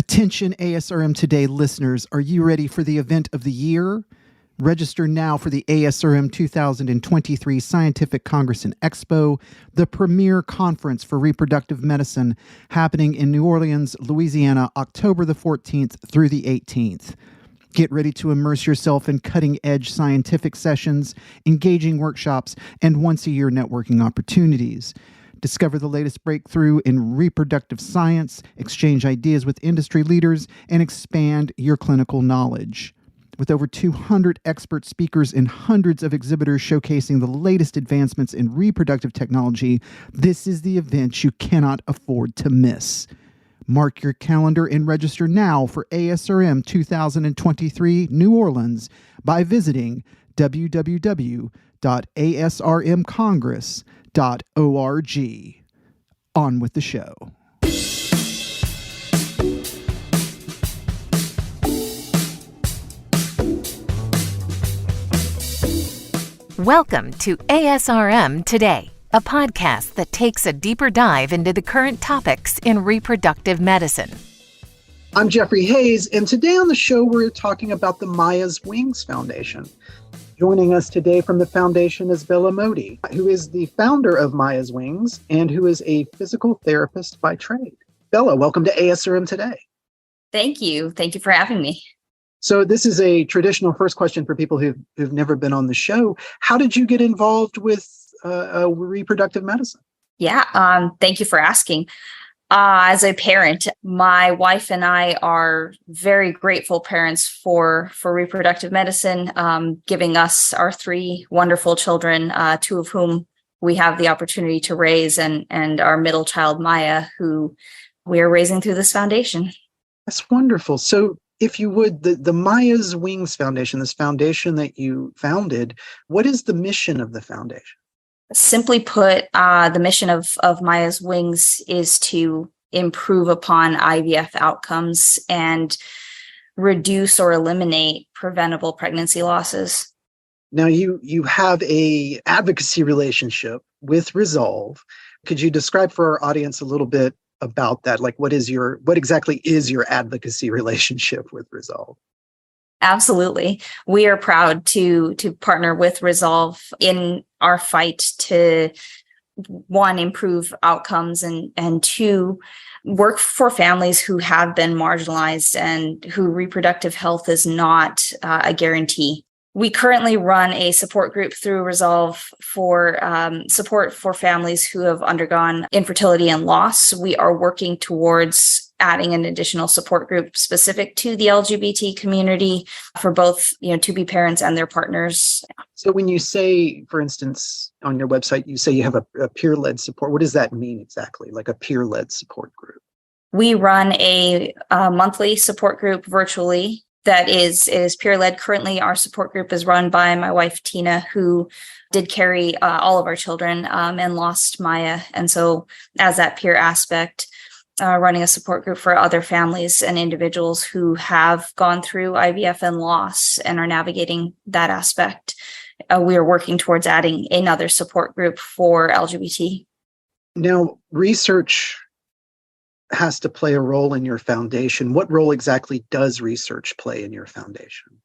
Attention ASRM Today listeners, are you ready for the event of the year? Register now for the ASRM 2023 Scientific Congress and Expo, the premier conference for reproductive medicine happening in New Orleans, Louisiana, October the 14th through the 18th. Get ready to immerse yourself in cutting-edge scientific sessions, engaging workshops, and once-a-year networking opportunities. Discover the latest breakthrough in reproductive science, exchange ideas with industry leaders, and expand your clinical knowledge. With over 200 expert speakers and hundreds of exhibitors showcasing the latest advancements in reproductive technology, this is the event you cannot afford to miss. Mark your calendar and register now for ASRM 2023 New Orleans by visiting www.asrmcongress.org. On with the show. Welcome to ASRM Today, a podcast that takes a deeper dive into the current topics in reproductive medicine. I'm Jeffrey Hayes, and today on the show we're talking about the Maya's Wings Foundation. Joining us today from the foundation is Bella Mody, who is the founder of Maya's Wings and who is a physical therapist by trade. Bella, welcome to ASRM Today. Thank you. Thank you for having me. So this is a traditional first question for people who've never been on the show. How did you get involved with reproductive medicine? Yeah, thank you for asking. As a parent, my wife and I are very grateful parents for reproductive medicine, giving us our three wonderful children, two of whom we have the opportunity to raise, and our middle child, Maya, who we are raising through this foundation. That's wonderful. So if you would, the Maya's Wings Foundation, this foundation that you founded, what is the mission of the foundation? Simply put, the mission of Maya's Wings is to improve upon IVF outcomes and reduce or eliminate preventable pregnancy losses. Now, you have a advocacy relationship with Resolve. Could you describe for our audience a little bit about that? Like, what exactly is your advocacy relationship with Resolve? Absolutely. We are proud to partner with Resolve in our fight to, one, improve outcomes, and two, work for families who have been marginalized and who reproductive health is not a guarantee. We currently run a support group through Resolve for support for families who have undergone infertility and loss. We are working towards adding an additional support group specific to the LGBT community for both, to-be parents and their partners. So when you say, for instance, on your website, you say you have a peer-led support, what does that mean exactly, like a peer-led support group? We run a monthly support group virtually that is peer-led. Currently, our support group is run by my wife, Tina, who did carry all of our children and lost Maya. And so as that peer aspect, running a support group for other families and individuals who have gone through IVF and loss and are navigating that aspect. We are working towards adding another support group for LGBT. Now, research has to play a role in your foundation. What role exactly does research play in your foundation?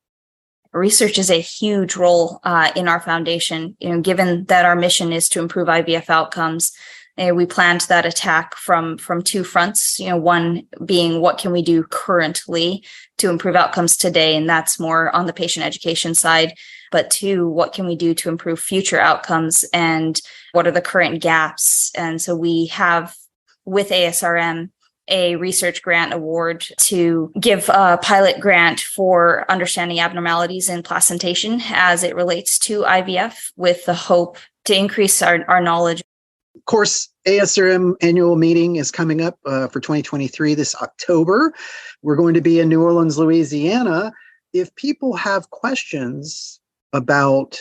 Research is a huge role in our foundation. Given that our mission is to improve IVF outcomes, we planned that attack from two fronts. One being, what can we do currently to improve outcomes today? And that's more on the patient education side. But two, what can we do to improve future outcomes? And what are the current gaps? And so we have, with ASRM, a research grant award to give a pilot grant for understanding abnormalities in placentation as it relates to IVF, with the hope to increase our knowledge. Of course, ASRM annual meeting is coming up for 2023 this October. We're going to be in New Orleans, Louisiana. If people have questions about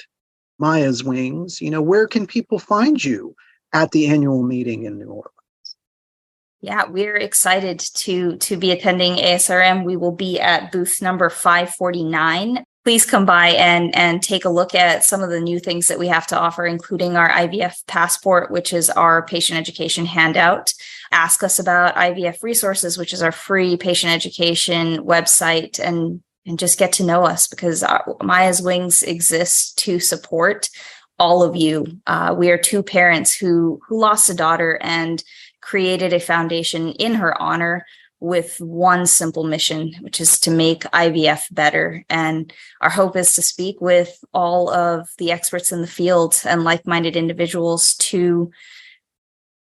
Maya's Wings, where can people find you at the annual meeting in New Orleans? Yeah, we're excited to be attending ASRM. We will be at booth number 549. please come by and take a look at some of the new things that we have to offer, including our IVF Passport, which is our patient education handout. Ask us about IVF Resources, which is our free patient education website, and just get to know us, because Maya's Wings exists to support all of you. We are two parents who lost a daughter and created a foundation in her honor with one simple mission, which is to make IVF better. And our hope is to speak with all of the experts in the field and like-minded individuals to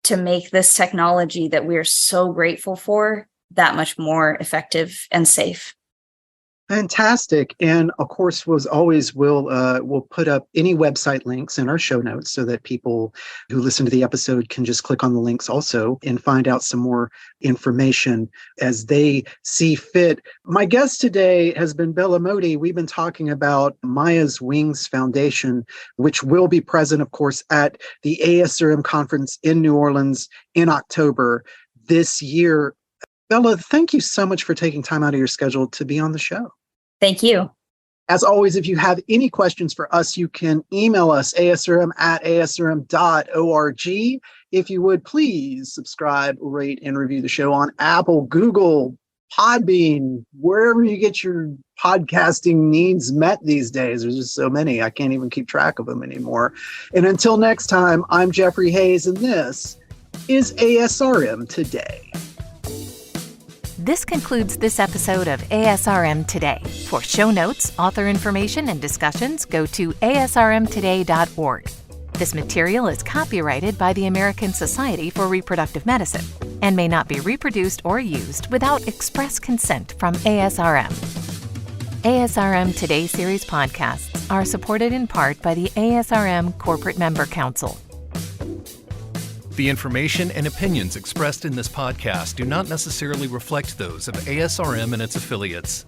make this technology that we are so grateful for that much more effective and safe. Fantastic. And of course, we'll put up any website links in our show notes so that people who listen to the episode can just click on the links also and find out some more information as they see fit. My guest today has been Bella Mody. We've been talking about Maya's Wings Foundation, which will be present, of course, at the ASRM conference in New Orleans in October this year. Bella, thank you so much for taking time out of your schedule to be on the show. Thank you. As always, if you have any questions for us, you can email us, asrm@asrm.org. If you would, please subscribe, rate, and review the show on Apple, Google, Podbean, wherever you get your podcasting needs met these days. There's just so many. I can't even keep track of them anymore. And until next time, I'm Jeffrey Hayes, and this is ASRM Today. This concludes this episode of ASRM Today. For show notes, author information, and discussions, go to asrmtoday.org. This material is copyrighted by the American Society for Reproductive Medicine and may not be reproduced or used without express consent from ASRM. ASRM Today series podcasts are supported in part by the ASRM Corporate Member Council. The information and opinions expressed in this podcast do not necessarily reflect those of ASRM and its affiliates.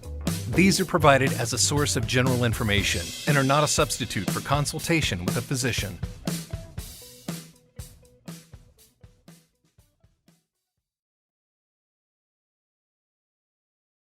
These are provided as a source of general information and are not a substitute for consultation with a physician.